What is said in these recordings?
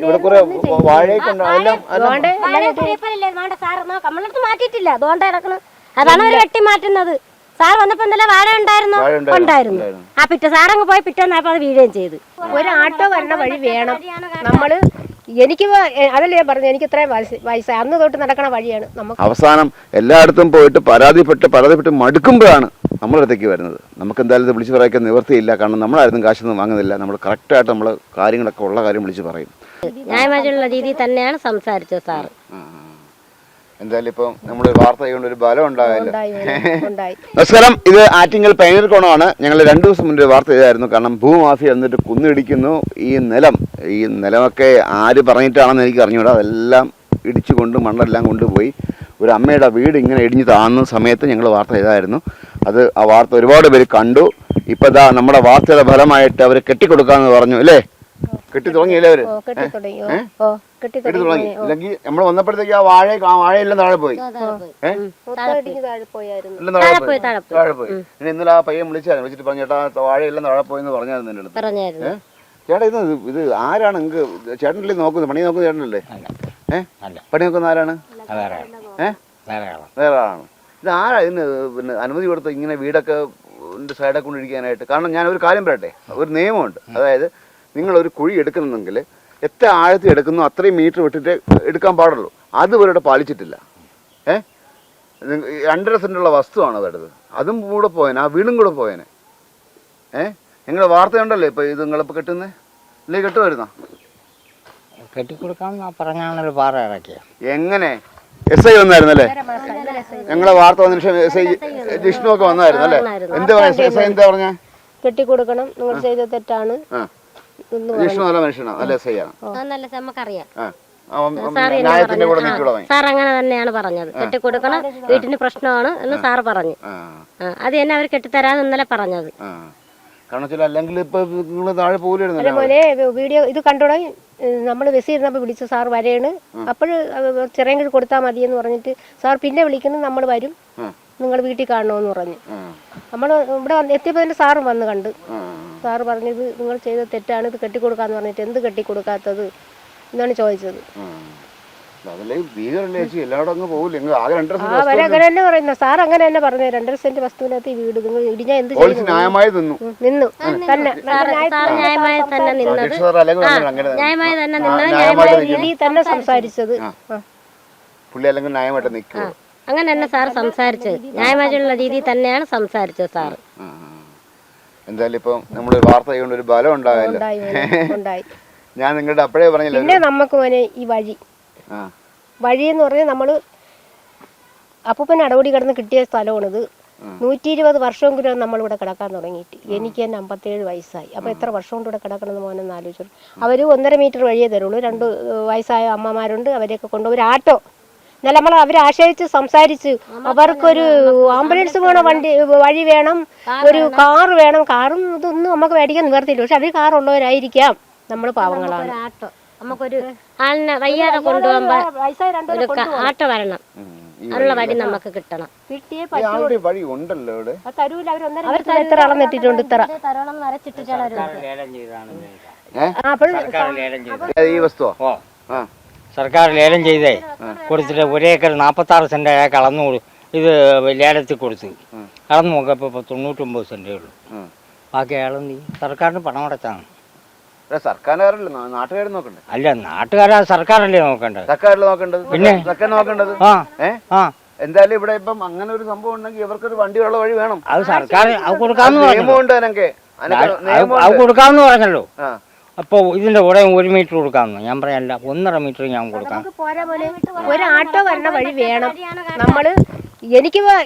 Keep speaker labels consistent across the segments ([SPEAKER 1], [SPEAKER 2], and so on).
[SPEAKER 1] ഇവിടെ കുറെ വാഴയൊക്കെ
[SPEAKER 2] മാറ്റിയിട്ടില്ല അതുകൊണ്ട് കിടക്കണം. അതാണ് ഒരു വെട്ടി മാറ്റുന്നത്. സാർ വന്നപ്പോ ഇന്നലെ വാഴ ഉണ്ടായിരുന്നു. ആ പിറ്റേ സാറങ്ങ് പോയി പിറ്റേന്നായപ്പോ അത് വീഴുകയും ചെയ്തു.
[SPEAKER 3] ഒരു ആട്ടോ വരണ വഴി വേണം. നമ്മള് എനിക്ക് അതല്ലേ ഞാൻ പറഞ്ഞു, എനിക്ക് ഇത്രയും വയസ്സായി അന്ന് തൊട്ട് നടക്കണ വഴിയാണ് നമുക്ക്.
[SPEAKER 1] അവസാനം എല്ലായിടത്തും പോയിട്ട് പരാതിപ്പെട്ട് മടുക്കുമ്പോഴാണ് നമ്മുടെ അടുത്തേക്ക് വരുന്നത്. നമുക്ക് എന്തായാലും ഇത് വിളിച്ച് പറയാൻ നിവൃത്തിയില്ല. കാരണം നമ്മളായിരുന്നു കാശൊന്നും വാങ്ങുന്നില്ല. നമ്മൾ കറക്റ്റായിട്ട് നമ്മൾ കാര്യങ്ങളൊക്കെ ഉള്ള കാര്യം വിളിച്ച് പറയും.
[SPEAKER 2] ന്യായമായിട്ടുള്ള രീതിയിൽ തന്നെയാണ് സംസാരിച്ചത് സാറ്.
[SPEAKER 1] എന്തായാലും ഇപ്പം നമ്മൾ വാർത്ത ചെയ്യുകൊണ്ട് ഒരു ബലം ഉണ്ടായല്ലോ. നമസ്കാരം, ഇത് ആറ്റിങ്ങൽ പൈനീർ കോണമാണ്. ഞങ്ങൾ 2 ദിവസം മുന്നേ വാർത്ത ചെയ്തായിരുന്നു. കാരണം ഭൂമാഫിയ എന്നിട്ട് കുന്നിടിക്കുന്നു. ഈ നിലമൊക്കെ ആര് പറഞ്ഞിട്ടാണെന്ന് എനിക്ക് അറിഞ്ഞുകൂടാ. അതെല്ലാം ഇടിച്ചുകൊണ്ട് മണ്ണെല്ലാം കൊണ്ടുപോയി ഒരു അമ്മയുടെ വീട് ഇങ്ങനെ ഇടിഞ്ഞ് താഴ്ന്ന സമയത്ത് ഞങ്ങൾ വാർത്ത ചെയ്തായിരുന്നു. ആ വാർത്ത ഒരുപാട് പേര് കണ്ടു. ഇപ്പം ഇതാ നമ്മുടെ വാർത്തയുടെ ഫലമായിട്ട് അവർ കെട്ടിക്കൊടുക്കാമെന്ന് പറഞ്ഞു അല്ലേ? കെട്ടി തുടങ്ങിയല്ലേ അവര്? കെട്ടി തുടങ്ങി. ഇല്ലെങ്കിൽ നമ്മൾ വന്നപ്പോഴത്തേക്ക് ആ വാഴയെല്ലാം താഴെ പോയി. താഴെ പോയി. പിന്നെ ഇന്നലെ ആ പയ്യൻ വിളിച്ചിട്ട് പറഞ്ഞു, ചേട്ടാ വാഴയെല്ലാം താഴെ പോയെന്ന് പറഞ്ഞായിരുന്നു എൻ്റെ അടുത്ത്. ചേട്ടാ ഇത് ആരാണ് നിങ്ങൾക്ക്? ചേട്ടനല്ലേ നോക്കുന്നത്? പണി നോക്കുന്ന ചേട്ടനല്ലേ? പണി നോക്കുന്ന ആരാണ്? വേറെ ആളാണ്. ഇത് ആരാ ഇതിന് പിന്നെ അനുമതി കൊടുത്ത് ഇങ്ങനെ വീടൊക്കെ സൈഡൊക്കെ കൊണ്ടിരിക്കാനായിട്ട്? കാരണം ഞാൻ ഒരു കാര്യം പറയട്ടെ, ഒരു നിയമമുണ്ട്. അതായത് നിങ്ങളൊരു കുഴി എടുക്കുന്നെങ്കിൽ എത്ര ആഴത്തിൽ എടുക്കുന്നു അത്രയും മീറ്റർ വിട്ടിട്ട് എടുക്കാൻ പാടുള്ളൂ. അത് ഇവരുടെ പാലിച്ചിട്ടില്ല. 2.5 സെന്റുള്ള വസ്തുവാണ് അവരുടേത്. അതും കൂടെ പോയേനെ, ആ വീടും കൂടെ പോയേനെ. നിങ്ങളുടെ വാർത്തയുണ്ടല്ലോ ഇപ്പൊ ഇത് നിങ്ങളിപ്പോൾ കെട്ടുന്നേ ഇല്ലേ? കെട്ടുമായിരുന്നോ?
[SPEAKER 4] കെട്ടിക്കൊടുക്കാൻ പറഞ്ഞാണല്ലോ പാറ ഇറക്കിയ.
[SPEAKER 1] എങ്ങനെ SI വന്നായിരുന്നല്ലേ? ഞങ്ങളെ വാർത്ത വന്ന ശേഷം SI ജിഷ്ണു ഒക്കെ വന്നായിരുന്നു അല്ലേ? എന്താ പറയാ SI എന്താ പറഞ്ഞ?
[SPEAKER 3] കെട്ടിക്കൊടുക്കണം, നിങ്ങൾ ചെയ്ത തെറ്റാണ്.
[SPEAKER 1] ജിഷ്ണു നല്ല മനുഷ്യനാണ്, നല്ല SI ആണ്.
[SPEAKER 2] നമുക്കറിയാം.
[SPEAKER 1] ന്യായത്തിന്റെ
[SPEAKER 2] സാർ അങ്ങനെ തന്നെയാണ് പറഞ്ഞത്. കെട്ടിക്കൊടുക്കണം, വീട്ടിന് പ്രശ്നമാണ് എന്ന് സാറ് പറഞ്ഞു. അത് തന്നെ അവർ കെട്ടിത്തരാന്ന് ഇന്നലെ പറഞ്ഞത്.
[SPEAKER 1] അല്ലെങ്കിൽ ഇപ്പൊ നിങ്ങള് താഴെ പോലും
[SPEAKER 3] വീഡിയോ ഇത് കണ്ടോടെ നമ്മൾ ബസ്സിരുന്നപ്പോൾ വിളിച്ചു, സാർ വരെയാണ്. അപ്പോഴ് ചെറിയ കൊടുത്താൽ മതിയെന്ന് പറഞ്ഞിട്ട് സാർ പിന്നെ വിളിക്കുന്നു, നമ്മൾ വരും, നിങ്ങൾ വീട്ടിൽ കാണണമെന്ന് പറഞ്ഞു. നമ്മൾ ഇവിടെ എത്തിയപ്പോൾ തന്നെ സാറും വന്ന് കണ്ട്. സാറ് പറഞ്ഞത് നിങ്ങൾ ചെയ്ത തെറ്റാണ്, ഇത് കെട്ടിക്കൊടുക്കാന്ന് പറഞ്ഞിട്ട് എന്ത് കെട്ടിക്കൊടുക്കാത്തത് എന്നാണ് ചോദിച്ചത്. അങ്ങനെ തന്നെ പറയുന്നത് സാർ, അങ്ങനെ തന്നെ പറഞ്ഞു. 2.5 സെന്റ് വസ്തുവിനകത്ത് ഈ വീട് നിങ്ങൾ ഇടിഞ്ഞാൽ എന്ത് ചെയ്യും? നിന്നു തന്നെ രീതിയിൽ തന്നെ സംസാരിച്ചത്.
[SPEAKER 2] അങ്ങനെ തന്നെ സാർ സംസാരിച്ചത് ന്യായമായിട്ടുള്ള രീതിയിൽ തന്നെയാണ് സംസാരിച്ചത് സാറ്.
[SPEAKER 1] എന്തായാലും ഇപ്പം നമ്മൾ വാർത്ത ചെയ്യുകൊണ്ട് ഒരു ബലം ഉണ്ടായല്ലോ. ഞാൻ നിങ്ങളുടെ അപ്പോഴേ പറഞ്ഞില്ല.
[SPEAKER 3] പിന്നെ നമുക്ക് ഈ വഴി എന്ന് പറഞ്ഞാൽ നമ്മള് അപ്പൂപ്പൻ അടവടി കിടന്ന് കിട്ടിയ സ്ഥലമാണിത്. 120 വർഷമെങ്കിലും നമ്മളിവിടെ കിടക്കാൻ തുടങ്ങിയിട്ട്. എനിക്ക് തന്നെ 57 വയസ്സായി. അപ്പൊ എത്ര വർഷം കൊണ്ട് ഇവിടെ കിടക്കണമെന്ന് മോനെന്ന് ആലോചിച്ചു. അവര് 1.5 മീറ്റർ വഴിയേ തരുള്ളൂ. 2 വയസ്സായ അമ്മമാരുണ്ട്, അവരെയൊക്കെ കൊണ്ടുപോയി ആട്ടോ എന്നാലും നമ്മൾ അവരെ ആശ്രയിച്ച് സംസാരിച്ച് അവർക്കൊരു ആംബുലൻസ് വേണം, വഴി വേണം, ഒരു കാറ് വേണം. കാറും ഇതൊന്നും നമുക്ക് മേടിക്കാൻ നിവർത്തിയില്ല. പക്ഷെ അവർ കാറുള്ളവരായിരിക്കാം, നമ്മൾ പാവങ്ങളാണ്.
[SPEAKER 2] നമുക്കൊരു ആളിനെ വയ്യാതെ കൊണ്ടുപോകുമ്പോ ആട്ടോ വരണം, അതിനുള്ള വഴി നമുക്ക് കിട്ടണം.
[SPEAKER 3] എത്ര അളന്നിട്ടിട്ടുണ്ട്? ഇത്ര
[SPEAKER 4] സർക്കാർ ലേലം ചെയ്തേ കൊടുത്തിട്ട് 1 ഏക്കർ 46 സെന്റ് അയാൾക്ക് അളന്നു ഇത് ലേലത്തിൽ കൊടുത്തു. അളന്നു നോക്കപ്പോ 99 സെന്റേ ഉള്ളൂ. ബാക്കി അയാളും സർക്കാരിന് പണം അടച്ചാണ്. അല്ല, നാട്ടുകാരാ സർക്കാരല്ലേ നോക്കേണ്ടത്? പിന്നെ
[SPEAKER 1] എന്തായാലും ഇവിടെ ഇപ്പം അങ്ങനെ ഒരു സംഭവം ഉണ്ടെങ്കിൽ ഇവർക്കൊരു വണ്ടിയുള്ള വഴി വേണം.
[SPEAKER 4] അത് സർക്കാർ അത് കൊടുക്കാമെന്ന് പറഞ്ഞല്ലോ. അപ്പൊ ഇതിന്റെ കൂടെ 1 മീറ്റർ കൊടുക്കാമെന്ന് ഞാൻ പറയാനില്ല, 1.5 മീറ്റർ ഞാൻ കൊടുക്കാം.
[SPEAKER 3] ഒരു ആട്ടോ വരണ വഴി വേണം. നമ്മള് എനിക്ക്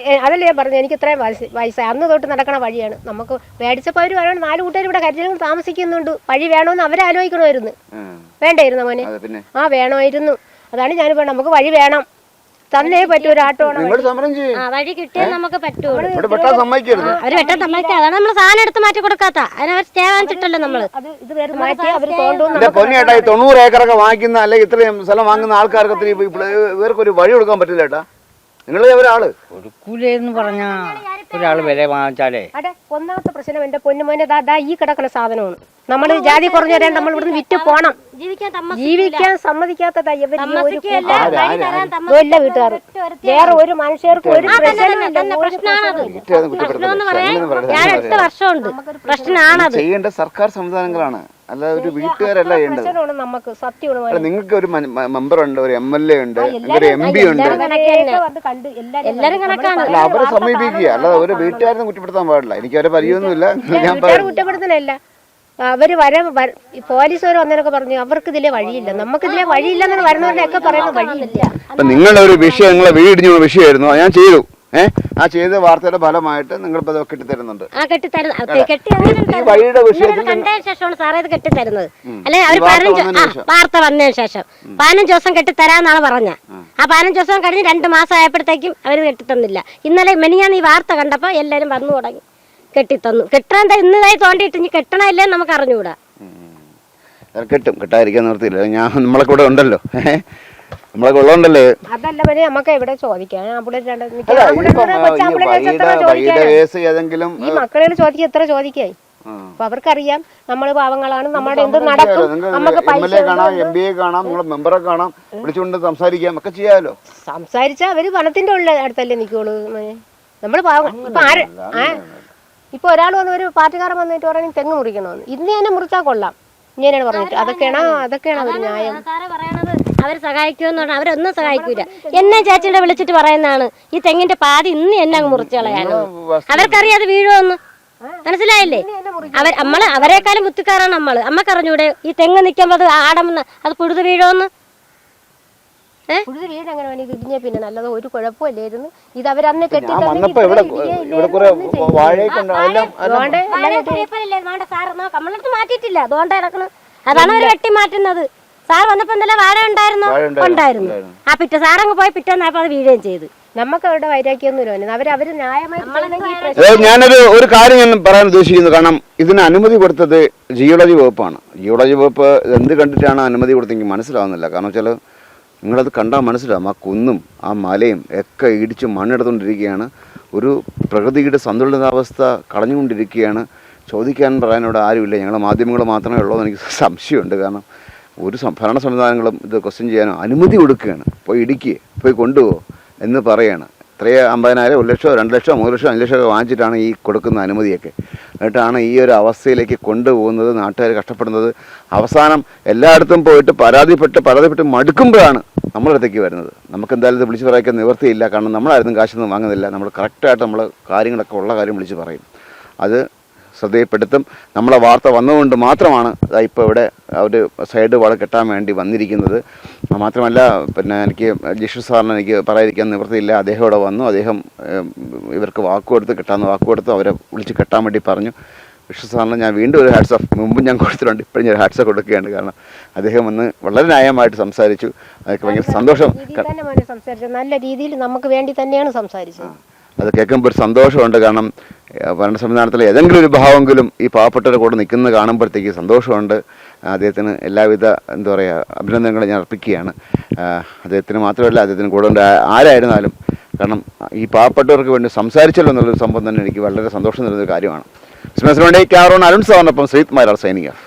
[SPEAKER 3] അതല്ലേ ഞാൻ പറഞ്ഞു, എനിക്ക് ഇത്രയും വയസ്സായി അന്ന് തൊട്ട് നടക്കണ വഴിയാണ്. നമുക്ക് മേടിച്ചപ്പോൾ അവർ വേണം 4 കൂട്ടുകാർ ഇവിടെ കരുതലും താമസിക്കുന്നുണ്ട്. വഴി വേണമെന്ന് അവരാലോചിക്കണമായിരുന്നു. വേണ്ടായിരുന്നു മോനെ? വേണമായിരുന്നു. അതാണ് ഞാനിപ്പോ നമുക്ക് വഴി വേണം, തന്നെ പറ്റും. ഒരു ആട്ടോ
[SPEAKER 2] വഴി കിട്ടിയാൽ നമുക്ക് പറ്റുള്ളൂ. അവര് വെട്ടാൻ സമ്മതിക്കുക. അതാണ് നമ്മൾ സാധനം എടുത്ത് മാറ്റി കൊടുക്കാത്ത. അതിനവർ സ്റ്റേ വാങ്ങിച്ചിട്ടല്ലോ നമ്മള്.
[SPEAKER 3] ഇത് മാറ്റി അവർ കൊണ്ടുവന്നു.
[SPEAKER 1] 90 ഏക്കറൊക്കെ വാങ്ങിക്കുന്ന അല്ലെങ്കിൽ ഇത്രയും സ്ഥലം വാങ്ങുന്ന ആൾക്കാർക്ക് ഇവർക്കൊരു വഴി കൊടുക്കാൻ പറ്റില്ല ചേട്ടാ. നിങ്ങൾ ഒരാള്
[SPEAKER 4] കൊടുക്കൂലെന്ന് പറഞ്ഞാ ഒരാൾ വില വാങ്ങിച്ചാലേ
[SPEAKER 3] അതെ, ഒന്നാമത്തെ പ്രശ്നം എന്റെ പൊന്നുമോനെ ദാ ഈ കിടക്കുന്ന സാധനമാണ്. നമ്മൾ ജാതി കുറഞ്ഞവരെ നമ്മൾ ഇവിടുന്ന് വിറ്റ് പോണം. ജീവിക്കാൻ സമ്മതിക്കാത്തതാ ഇവര്. എല്ലാ വീട്ടുകാരും വേറെ ഒരു മനുഷ്യർക്കും ഒരു
[SPEAKER 2] ഞാൻ 8 വർഷമുണ്ട് പ്രശ്നമാണത്.
[SPEAKER 1] ചെയ്യേണ്ട സർക്കാർ സംവിധാനങ്ങളാണ്, അല്ലാതെ ഒരു വീട്ടുകാരല്ല ചെയ്യേണ്ടത്.
[SPEAKER 3] പ്രശ്നമാണ് നമുക്ക് സത്യമാണ്.
[SPEAKER 1] നിങ്ങൾക്ക് ഒരു മെമ്പർ ഉണ്ട്, ഒരു MLA ഉണ്ട്, ഒരു MP ഉണ്ട്,
[SPEAKER 2] എല്ലാരും കണക്കാണ്.
[SPEAKER 1] അല്ല അവരെ സമീപിക്കുക, അല്ലാതെ ഒരു വീട്ടുകാരെ കുറ്റപ്പെടുത്താൻ പാടില്ല. എനിക്ക് അവരെ പരിചയമൊന്നുമില്ല. ഞാൻ
[SPEAKER 3] കുറ്റപ്പെടുത്തലല്ല, അവര് പോലീസുകാർ വന്നതിനൊക്കെ പറഞ്ഞു അവർക്ക് ഇതിലെ വഴിയില്ല, നമുക്ക് ഇതിലെ വഴിയില്ലെന്ന് വരുന്നവരുടെയൊക്കെ പറയുന്ന വഴിയില്ല.
[SPEAKER 1] അപ്പൊ നിങ്ങളുടെ ഒരു വിഷയം, നിങ്ങളെ വീടിഞ്ഞ വിഷയമായിരുന്നു, ഞാൻ ചെയ്തു. ആ ചെയ്ത വാർത്തയുടെ ഫലമായിട്ട് നിങ്ങൾ ഇപ്പൊ കെട്ടിത്തരുന്നുണ്ട്. വഴിയുടെ വിഷയത്തിൽ
[SPEAKER 2] കണ്ടതിന് ശേഷമാണ് സാറേ ഇത് കെട്ടിത്തരുന്നത്. അല്ലെ അവര് വാർത്ത വന്നതിന് ശേഷം 15 ദിവസം കെട്ടിത്തരാന്നാണ് പറഞ്ഞ. ആ 15 ദിവസം കഴിഞ്ഞ് 2 മാസം ആയപ്പോഴത്തേക്കും അവര് കെട്ടിത്തന്നില്ല. ഇന്നലെ മെനിയാന്ന് ഈ വാർത്ത കണ്ടപ്പോ എല്ലാരും വന്നു തുടങ്ങി കെട്ടിത്തന്നു. കെട്ടാൻ ഇന്നതായി തോണ്ടിയിട്ട് ഇനി കെട്ടണമില്ലേ നമുക്ക് അറിഞ്ഞുകൂടാ.
[SPEAKER 1] കെട്ടും, കെട്ടാതിരിക്കാൻ നിർത്തിയില്ല. ഞാൻ നമ്മളെ കൂടെ ഉണ്ടല്ലോ, നമ്മളെ കൊള്ളണ്ടല്ലേ.
[SPEAKER 3] അതല്ല പിന്നെ നമുക്ക് എവിടെ ചോദിക്കാം. ഈ മക്കളോട് ചോദിക്കുക എത്ര ചോദിക്കായി. അപ്പൊ അവർക്കറിയാം നമ്മൾ പാവങ്ങളാണ്, നമ്മുടെ എന്ത് നടക്കും, നമുക്ക്
[SPEAKER 1] MLA കാണാം, MBA കാണാം, നിങ്ങളെ മെമ്പറെ കാണാം, വിളിച്ചുകൊണ്ട് സംസാരിക്കാം, ഒക്കെ ചെയ്യാലോ.
[SPEAKER 3] സംസാരിച്ചാ അവര് പണത്തിന്റെ ഉള്ള അടുത്തല്ലേ നിൽക്കുള്ളൂ. നമ്മള് പാവങ്ങൾ. ഇപ്പൊ ഒരാൾ വന്ന് ഒരു പാർട്ടിക്കാരൻ വന്നിട്ട് പറയണെങ്കിൽ തെങ്ങ് മുറിക്കണമെന്ന്, ഇന്ന് തന്നെ മുറിച്ചാൽ കൊള്ളാം ഇങ്ങനെയാണ് പറഞ്ഞിട്ട്. അതൊക്കെയാണ് അവർ ന്യായം.
[SPEAKER 2] അവര് സഹായിക്കുമെന്ന് പറഞ്ഞാൽ അവരൊന്നും സഹായിക്കൂല. എന്നെ ചേച്ചിയുടെ വിളിച്ചിട്ട് പറയുന്നതാണ് ഈ തെങ്ങിന്റെ പാതി ഇന്ന് എന്നെ അങ്ങ് മുറിച്ചു കളയാനോ. അവർക്കറിയാതെ വീഴുമെന്ന് മനസ്സിലായില്ലേ. അവരെക്കാളും ബുദ്ധിക്കാരാണ് നമ്മള്. അമ്മക്കറിഞ്ഞൂടെ ഈ തെങ്ങ് നിൽക്കുമ്പോ ആടമെന്ന് അത് പുഴുത് വീഴുമെന്ന്.
[SPEAKER 3] വീട് അങ്ങനെ വേണമെങ്കിൽ ഇടിഞ്ഞ പിന്നെ നല്ലത്, ഒരു കുഴപ്പമില്ലായിരുന്നു. ഇത് അവരന്ന് കെട്ടി
[SPEAKER 2] മാറ്റിയിട്ടില്ല, അതുകൊണ്ട് കിടക്കണം. അതാണ് അവര് വെട്ടി മാറ്റുന്നത്. സാർ വന്നപ്പോ എന്തെല്ലാം വാഴ ഉണ്ടായിരുന്നു. ആ പിറ്റേ സാറങ്ങ് പോയി പിറ്റേന്നായപ്പോ അത് വീഴുകയും ചെയ്തു.
[SPEAKER 3] നമുക്ക് അവരുടെ വൈരാഗ്യമൊന്നുമില്ല. അവര് ന്യായമായി.
[SPEAKER 1] ഞാനൊരു കാര്യം ഞാൻ പറയാൻ ഉദ്ദേശിക്കുന്നു. കാരണം ഇതിന് അനുമതി കൊടുത്തത് ജിയോളജി വകുപ്പാണ്. ജിയോളജി വകുപ്പ് എന്ത് കണ്ടിട്ടാണ് അനുമതി കൊടുത്തെങ്കിൽ മനസ്സിലാവുന്നില്ല. കാരണം വെച്ചാൽ നിങ്ങളത് കണ്ടാൽ മനസ്സിലാവും. ആ കുന്നും ആ മലയും ഒക്കെ ഇടിച്ച് മണ്ണെടുത്തുകൊണ്ടിരിക്കുകയാണ്. ഒരു പ്രകൃതിയുടെ സന്തുലിതാവസ്ഥ കളഞ്ഞുകൊണ്ടിരിക്കുകയാണ്. ചോദിക്കാൻ പറയാനോട് ആരുമില്ല. ഞങ്ങളുടെ മാധ്യമങ്ങൾ മാത്രമേ ഉള്ളൂ എന്ന് എനിക്ക് സംശയമുണ്ട്. കാരണം ഒരു ഭരണ സംവിധാനങ്ങളും ഇത് ക്വസ്റ്റ്യൻ ചെയ്യാനോ അനുമതി കൊടുക്കുകയാണ്. പോയി ഇടിക്കുക, പോയി കൊണ്ടുപോകും എന്ന് പറയുകയാണ്. ഇത്രയേ 50,000, 1 ലക്ഷം, 2 ലക്ഷം, 3 ലക്ഷം, 5 ലക്ഷം ഒക്കെ വാങ്ങിച്ചിട്ടാണ് ഈ കൊടുക്കുന്ന അനുമതിയൊക്കെ. എന്നിട്ടാണ് ഈ ഒരു അവസ്ഥയിലേക്ക് കൊണ്ടുപോകുന്നത്, നാട്ടുകാർ കഷ്ടപ്പെടുന്നത്. അവസാനം എല്ലായിടത്തും പോയിട്ട് പരാതിപ്പെട്ട് മടുക്കുമ്പോഴാണ് നമ്മുടെ അടുത്തേക്ക് വരുന്നത്. നമുക്ക് എന്തായാലും ഇത് വിളിച്ച് പറയാൻ നിവൃത്തിയില്ല. കാരണം നമ്മളായിരുന്നു കാശൊന്നും വാങ്ങുന്നില്ല. നമ്മൾ കറക്റ്റായിട്ട് നമ്മൾ കാര്യങ്ങളൊക്കെ ഉള്ള കാര്യം വിളിച്ച് പറയും. അത് ശ്രദ്ധയിൽപ്പെടുത്തും. നമ്മളെ വാർത്ത വന്നുകൊണ്ട് മാത്രമാണ് ഇപ്പോൾ ഇവിടെ ഒരു സൈഡ് വാൾ കെട്ടാൻ വേണ്ടി വന്നിരിക്കുന്നത്. മാത്രമല്ല പിന്നെ എനിക്ക് ജിഷു സാറിന് എനിക്ക് പറയാതിരിക്കാൻ നിവൃത്തിയില്ല. അദ്ദേഹം ഇവിടെ വന്നു. അദ്ദേഹം ഇവർക്ക് കെട്ടാമെന്ന് വാക്കുകൊടുത്തു. അവരെ വിളിച്ച് കെട്ടാൻ വേണ്ടി പറഞ്ഞു. ജിഷു സാറിന് ഞാൻ വീണ്ടും ഒരു ഹാറ്റ്സ് ഓഫ്, മുമ്പ് ഞാൻ കൊടുത്തിട്ടുണ്ട്, ഇപ്പോഴും ഞാൻ ഹാറ്റ്സ് ഓഫ് കൊടുക്കുകയാണ്. കാരണം അദ്ദേഹം വന്ന് വളരെ ന്യായമായിട്ട് സംസാരിച്ചു. അതൊക്കെ ഭയങ്കര സന്തോഷം.
[SPEAKER 3] നല്ല രീതിയിൽ നമുക്ക് വേണ്ടി തന്നെയാണ് സംസാരിച്ചത്.
[SPEAKER 1] അത് കേൾക്കുമ്പോൾ ഒരു സന്തോഷമുണ്ട്. കാരണം ഭരണ സംവിധാനത്തിലെ ഏതെങ്കിലും ഒരു ഭാവമെങ്കിലും ഈ പാവപ്പെട്ടവരുടെ കൂടെ നിൽക്കുന്നത് കാണുമ്പോഴത്തേക്ക് സന്തോഷമുണ്ട്. അദ്ദേഹത്തിന് എല്ലാവിധ എന്താ പറയുക അഭിനന്ദനങ്ങളും ഞാൻ അർപ്പിക്കുകയാണ്. അദ്ദേഹത്തിന് മാത്രമല്ല, അദ്ദേഹത്തിന് കൂടെ ഉണ്ട് ആരായിരുന്നാലും. കാരണം ഈ പാവപ്പെട്ടവർക്ക് വേണ്ടി സംസാരിച്ചല്ലോ എന്നുള്ളൊരു സംഭവം തന്നെ എനിക്ക് വളരെ സന്തോഷം നൽകുന്ന കാര്യമാണ്. ബിസിനസ്സിന് വേണ്ടി ക്യാമറോൺ അരുൺ സാറിനൊപ്പം ശ്രീത് മൈലാർ സൈനിക.